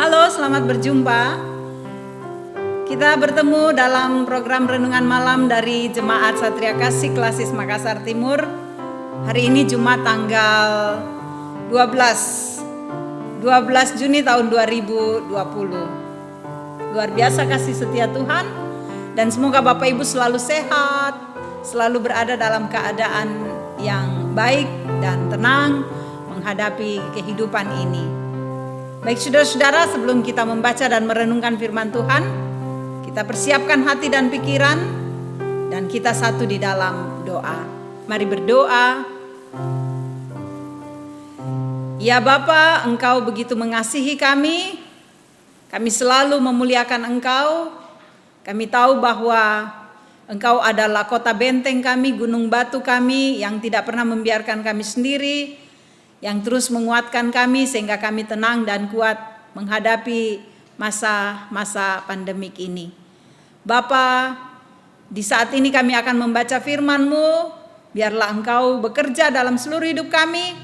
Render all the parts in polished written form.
Halo, selamat berjumpa. Kita bertemu dalam program Renungan Malam dari Jemaat Satria Kasih Klasis Makassar Timur. Hari ini Jumat tanggal 12 Juni tahun 2020. Luar biasa kasih setia Tuhan, dan semoga Bapak Ibu selalu sehat, selalu berada dalam keadaan yang baik dan tenang menghadapi kehidupan ini. Baik saudara-saudara, sebelum kita membaca dan merenungkan firman Tuhan, kita persiapkan hati dan pikiran, dan kita satu di dalam doa. Mari berdoa. Ya Bapa, Engkau begitu mengasihi kami selalu memuliakan Engkau. Kami tahu bahwa Engkau adalah kota benteng kami, gunung batu kami yang tidak pernah membiarkan kami sendiri, yang terus menguatkan kami sehingga kami tenang dan kuat menghadapi masa-masa pandemik ini. Bapa, di saat ini kami akan membaca firman-Mu, biarlah Engkau bekerja dalam seluruh hidup kami,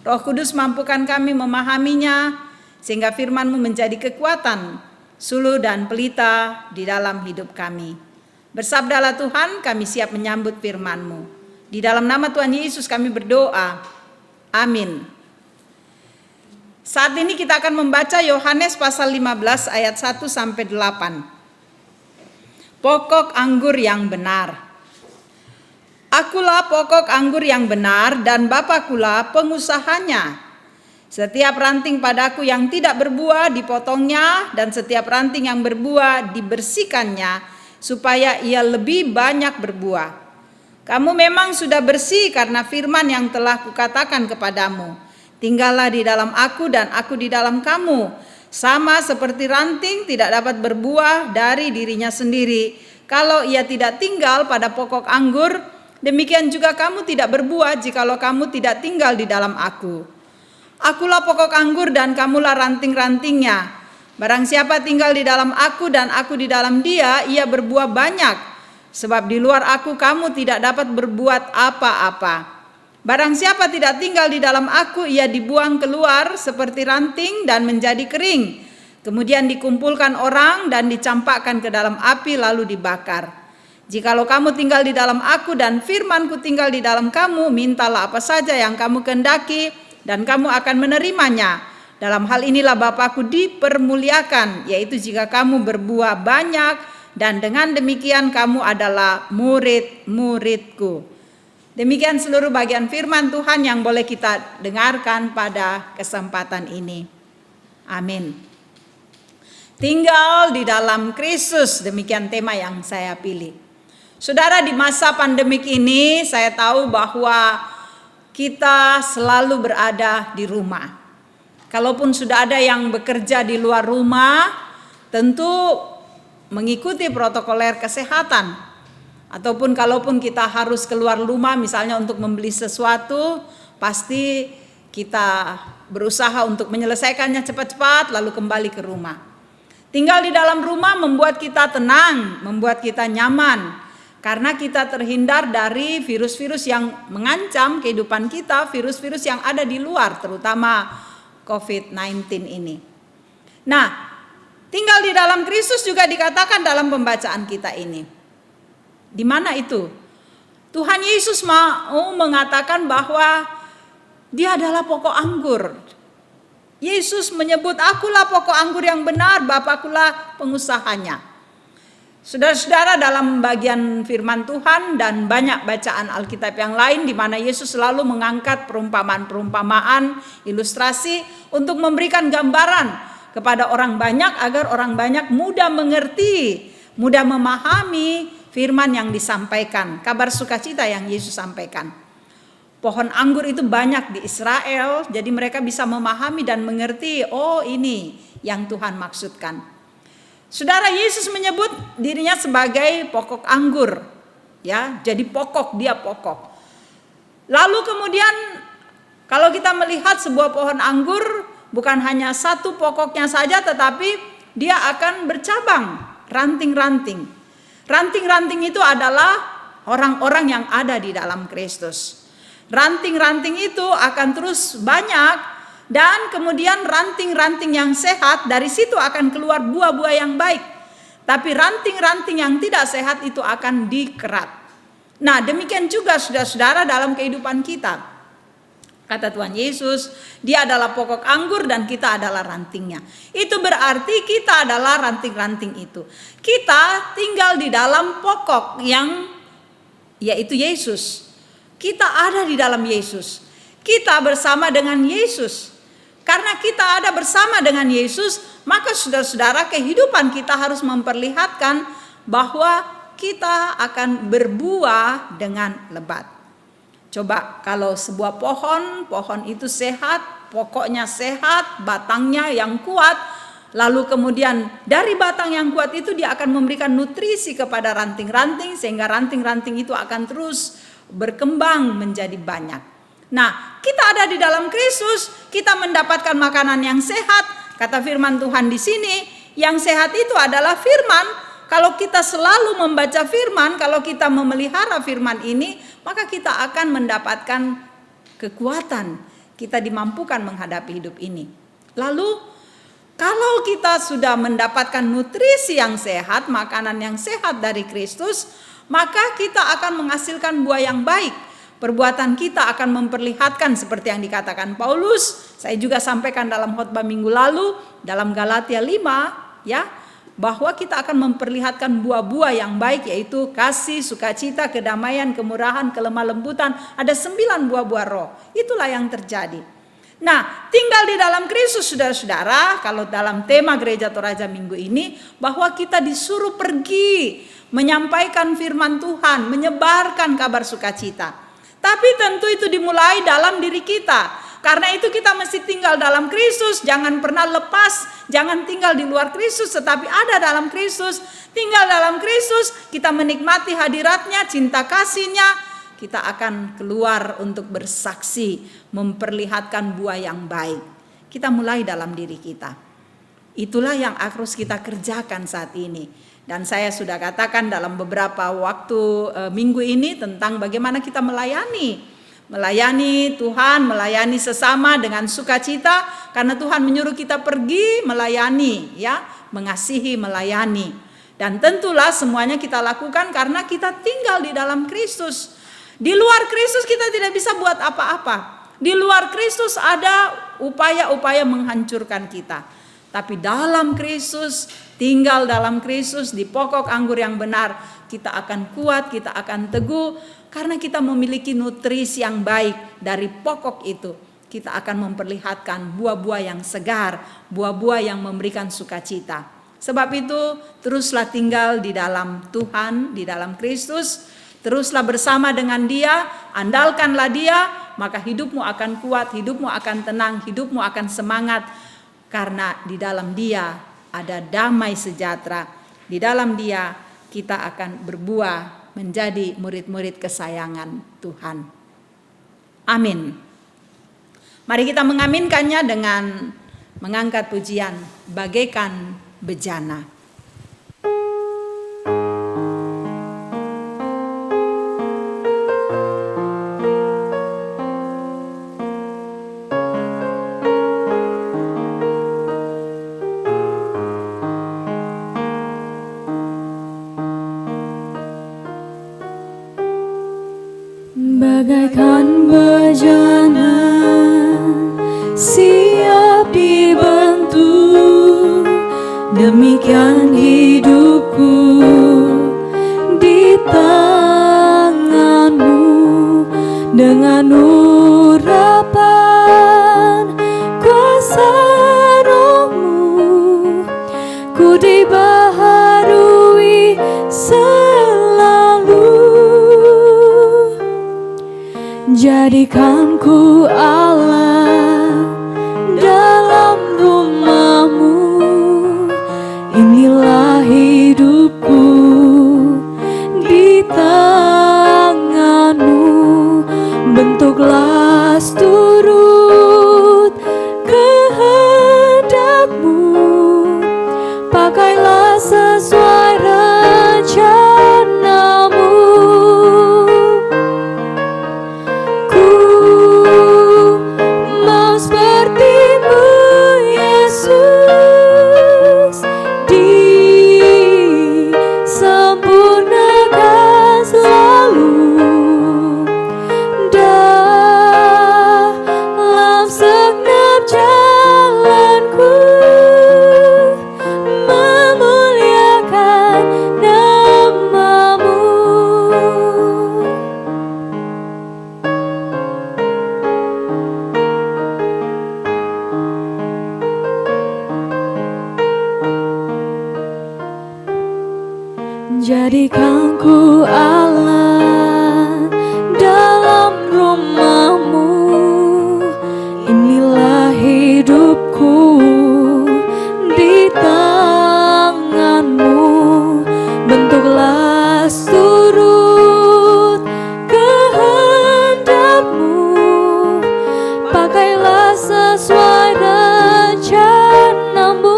Roh Kudus mampukan kami memahaminya, sehingga firman-Mu menjadi kekuatan, suluh dan pelita di dalam hidup kami. Bersabdalah Tuhan, kami siap menyambut firman-Mu. Di dalam nama Tuhan Yesus kami berdoa. Amin. Saat ini kita akan membaca Yohanes pasal 15 ayat 1 sampai 8. Pokok anggur yang benar. Akulah pokok anggur yang benar dan Bapakulah pengusahanya. Setiap ranting padaku yang tidak berbuah dipotongnya, dan setiap ranting yang berbuah dibersihkannya supaya ia lebih banyak berbuah. Kamu memang sudah bersih karena firman yang telah kukatakan kepadamu. Tinggallah di dalam aku dan aku di dalam kamu. Sama seperti ranting tidak dapat berbuah dari dirinya sendiri kalau ia tidak tinggal pada pokok anggur, demikian juga kamu tidak berbuah jikalau kamu tidak tinggal di dalam aku. Akulah pokok anggur dan kamulah ranting-rantingnya. Barang siapa tinggal di dalam aku dan aku di dalam dia, ia berbuah banyak. Sebab di luar aku kamu tidak dapat berbuat apa-apa. Barang siapa tidak tinggal di dalam aku, ia dibuang keluar seperti ranting dan menjadi kering. Kemudian dikumpulkan orang dan dicampakkan ke dalam api lalu dibakar. Jikalau kamu tinggal di dalam aku dan firmanku tinggal di dalam kamu, mintalah apa saja yang kamu kehendaki dan kamu akan menerimanya. Dalam hal inilah Bapakku dipermuliakan, yaitu jika kamu berbuah banyak, dan dengan demikian kamu adalah murid-muridku. Demikian seluruh bagian firman Tuhan yang boleh kita dengarkan pada kesempatan ini. Amin. Tinggal di dalam Kristus, demikian tema yang saya pilih. Saudara, di masa pandemik ini saya tahu bahwa kita selalu berada di rumah. Kalaupun sudah ada yang bekerja di luar rumah, tentu mengikuti protokoler kesehatan, ataupun kalaupun kita harus keluar rumah misalnya untuk membeli sesuatu, pasti kita berusaha untuk menyelesaikannya cepat-cepat lalu kembali ke rumah. Tinggal di dalam rumah membuat kita tenang, membuat kita nyaman, karena kita terhindar dari virus-virus yang mengancam kehidupan kita, virus-virus yang ada di luar, terutama COVID-19 ini. Nah, tinggal di dalam Kristus juga dikatakan dalam pembacaan kita ini. Di mana itu? Tuhan Yesus mau mengatakan bahwa Dia adalah pokok anggur. Yesus menyebut, akulah pokok anggur yang benar, Bapakulah pengusahanya. Saudara-saudara, dalam bagian firman Tuhan dan banyak bacaan Alkitab yang lain di mana Yesus selalu mengangkat perumpamaan-perumpamaan, ilustrasi untuk memberikan gambaran kepada orang banyak agar orang banyak mudah mengerti, mudah memahami firman yang disampaikan, kabar sukacita yang Yesus sampaikan. Pohon anggur itu banyak di Israel, jadi mereka bisa memahami dan mengerti, oh ini yang Tuhan maksudkan. Saudara, Yesus menyebut dirinya sebagai pokok anggur, ya, jadi pokok, dia pokok. Lalu kemudian kalau kita melihat sebuah pohon anggur, bukan hanya satu pokoknya saja, tetapi dia akan bercabang, ranting-ranting. Ranting-ranting itu adalah orang-orang yang ada di dalam Kristus. Ranting-ranting itu akan terus banyak Dan kemudian ranting-ranting yang sehat, dari situ akan keluar buah-buah yang baik. Tapi ranting-ranting yang tidak sehat itu akan dikerat. Nah, demikian juga saudara-saudara dalam kehidupan kita. Kata Tuhan Yesus, Dia adalah pokok anggur dan kita adalah rantingnya. Itu berarti kita adalah ranting-ranting itu. Kita tinggal di dalam pokok yang yaitu Yesus. Kita ada di dalam Yesus. Kita bersama dengan Yesus. Karena kita ada bersama dengan Yesus, maka saudara-saudara, kehidupan kita harus memperlihatkan bahwa kita akan berbuah dengan lebat. Coba kalau sebuah pohon itu sehat, pokoknya sehat, batangnya yang kuat, lalu kemudian dari batang yang kuat itu dia akan memberikan nutrisi kepada ranting-ranting, sehingga ranting-ranting itu akan terus berkembang menjadi banyak. Nah, kita ada di dalam Kristus, kita mendapatkan makanan yang sehat. Kata firman Tuhan di sini, yang sehat itu adalah firman. Kalau kita selalu membaca firman, kalau kita memelihara firman ini, maka kita akan mendapatkan kekuatan. Kita dimampukan menghadapi hidup ini. Lalu, kalau kita sudah mendapatkan nutrisi yang sehat, makanan yang sehat dari Kristus, maka kita akan menghasilkan buah yang baik. Perbuatan kita akan memperlihatkan seperti yang dikatakan Paulus. Saya juga sampaikan dalam khotbah minggu lalu dalam Galatia 5 ya, bahwa kita akan memperlihatkan buah-buah yang baik, yaitu kasih, sukacita, kedamaian, kemurahan, kelemah lembutan. Ada 9 buah-buah roh. Itulah yang terjadi. Nah, tinggal di dalam Kristus saudara-saudara, kalau dalam tema Gereja Toraja minggu ini, bahwa kita disuruh pergi menyampaikan firman Tuhan, menyebarkan kabar sukacita. Tapi tentu itu dimulai dalam diri kita. Karena itu kita mesti tinggal dalam Kristus. Jangan pernah lepas. Jangan tinggal di luar Kristus, tetapi ada dalam Kristus. Tinggal dalam Kristus, kita menikmati hadiratnya, cinta kasihnya. Kita akan keluar untuk bersaksi, memperlihatkan buah yang baik. Kita mulai dalam diri kita. Itulah yang harus kita kerjakan saat ini. Dan saya sudah katakan dalam beberapa waktu minggu ini tentang bagaimana kita melayani Tuhan, melayani sesama dengan sukacita, karena Tuhan menyuruh kita pergi melayani, ya, mengasihi, melayani. Dan tentulah semuanya kita lakukan karena kita tinggal di dalam Kristus. Di luar Kristus kita tidak bisa buat apa-apa. Di luar Kristus ada upaya-upaya menghancurkan kita. Tapi dalam Kristus, tinggal dalam Kristus, di pokok anggur yang benar, kita akan kuat, kita akan teguh, karena kita memiliki nutrisi yang baik dari pokok itu. Kita akan memperlihatkan buah-buah yang segar, buah-buah yang memberikan sukacita. Sebab itu, teruslah tinggal di dalam Tuhan, di dalam Kristus, teruslah bersama dengan Dia, andalkanlah Dia, maka hidupmu akan kuat, hidupmu akan tenang, hidupmu akan semangat. Karena di dalam Dia ada damai sejahtera. Di dalam Dia kita akan berbuah menjadi murid-murid kesayangan Tuhan. Amin. Mari kita mengaminkannya dengan mengangkat pujian bagaikan bejana. Bagaikan bejana siap dibentuk, demikian hidupku di tanganmu. Dengan urapan kuasa rohmu, ku dibaharui selalu. Jadikan ku Allah dalam rumahmu, inilah hidupku di tanganmu. Bentuklah turut kehendakmu, pakailah sesuai rencanamu. Ku mau seperti Jadikan ku Allah dalam rumah-Mu. Inilah hidupku di tangan-Mu. Bentuklah turut kehendak-Mu. Pakailah sesuai rencana-Mu.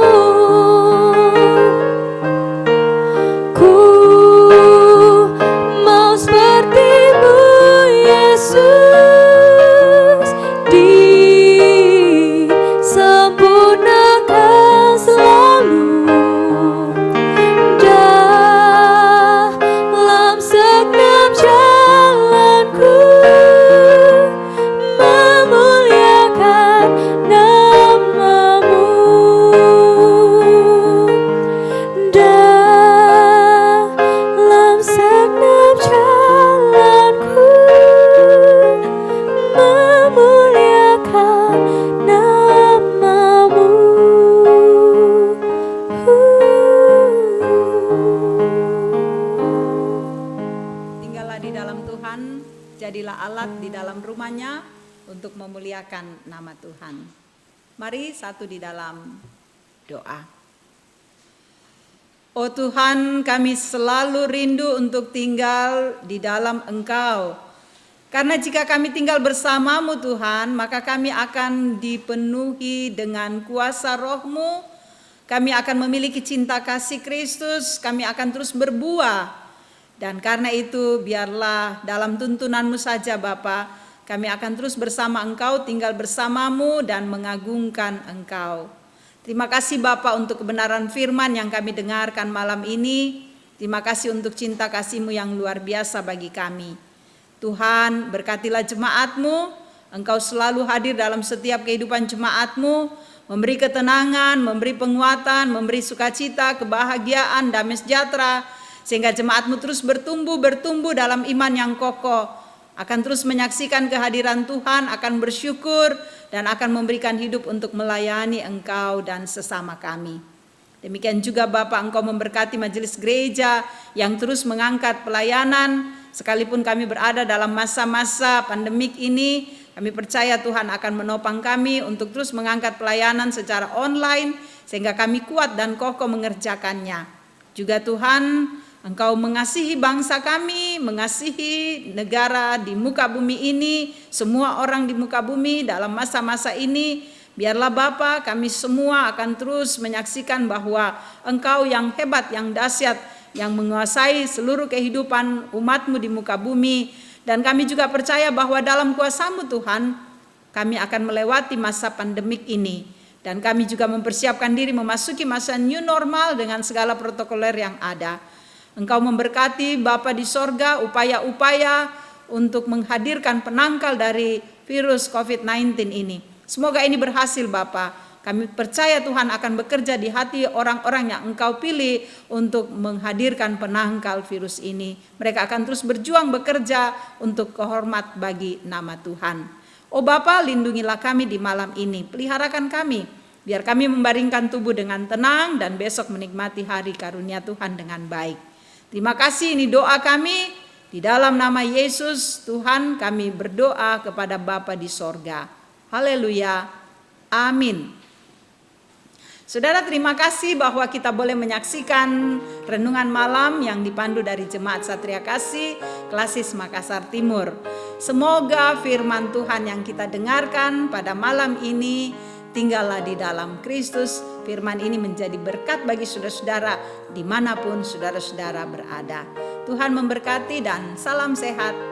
Ku mau seperti-Mu, Yesus, disempurnakan selalu dalam segenap jalanku, memuliakan nama-Mu. Dalam segenap jalanku, memuliakan nama-Mu. Tinggallah di dalam Tuhan, jadilah alat di dalam rumahnya untuk memuliakan nama Tuhan. Mari satu di dalam doa. Oh Tuhan, kami selalu rindu untuk tinggal di dalam Engkau. Karena jika kami tinggal bersama-Mu Tuhan, maka kami akan dipenuhi dengan kuasa Roh-Mu. Kami akan memiliki cinta kasih Kristus, kami akan terus berbuah. Dan karena itu biarlah dalam tuntunan-Mu saja Bapa, kami akan terus bersama Engkau, tinggal bersama-Mu dan mengagungkan Engkau. Terima kasih Bapa untuk kebenaran firman yang kami dengarkan malam ini. Terima kasih untuk cinta kasih-Mu yang luar biasa bagi kami. Tuhan, berkatilah jemaat-Mu. Engkau selalu hadir dalam setiap kehidupan jemaat-Mu, memberi ketenangan, memberi penguatan, memberi sukacita, kebahagiaan, damai sejahtera, sehingga jemaat-Mu terus bertumbuh dalam iman yang kokoh, akan terus menyaksikan kehadiran Tuhan, akan bersyukur, dan akan memberikan hidup untuk melayani Engkau dan sesama kami. Demikian juga Bapak, Engkau memberkati majelis gereja yang terus mengangkat pelayanan, sekalipun kami berada dalam masa-masa pandemik ini, kami percaya Tuhan akan menopang kami untuk terus mengangkat pelayanan secara online, sehingga kami kuat dan kokoh mengerjakannya. Juga Tuhan, Engkau mengasihi bangsa kami, mengasihi negara di muka bumi ini, semua orang di muka bumi dalam masa-masa ini. Biarlah Bapa, kami semua akan terus menyaksikan bahwa Engkau yang hebat, yang dahsyat, yang menguasai seluruh kehidupan umat-Mu di muka bumi. Dan kami juga percaya bahwa dalam kuasa-Mu Tuhan, kami akan melewati masa pandemik ini. Dan kami juga mempersiapkan diri memasuki masa new normal dengan segala protokoler yang ada. Engkau memberkati Bapa di sorga upaya-upaya untuk menghadirkan penangkal dari virus COVID-19 ini. Semoga ini berhasil Bapa. Kami percaya Tuhan akan bekerja di hati orang-orang yang Engkau pilih untuk menghadirkan penangkal virus ini. Mereka akan terus berjuang bekerja untuk kehormat bagi nama Tuhan. Oh Bapa, lindungilah kami di malam ini. Peliharakan kami, biar kami membaringkan tubuh dengan tenang dan besok menikmati hari karunia Tuhan dengan baik. Terima kasih, ini doa kami. Di dalam nama Yesus Tuhan kami berdoa kepada Bapa di sorga. Haleluya. Amin. Saudara, terima kasih bahwa kita boleh menyaksikan renungan malam yang dipandu dari Jemaat Satria Kasih Klasis Makassar Timur. Semoga firman Tuhan yang kita dengarkan pada malam ini, tinggallah di dalam Kristus, firman ini menjadi berkat bagi saudara-saudara dimanapun saudara-saudara berada. Tuhan memberkati dan salam sehat.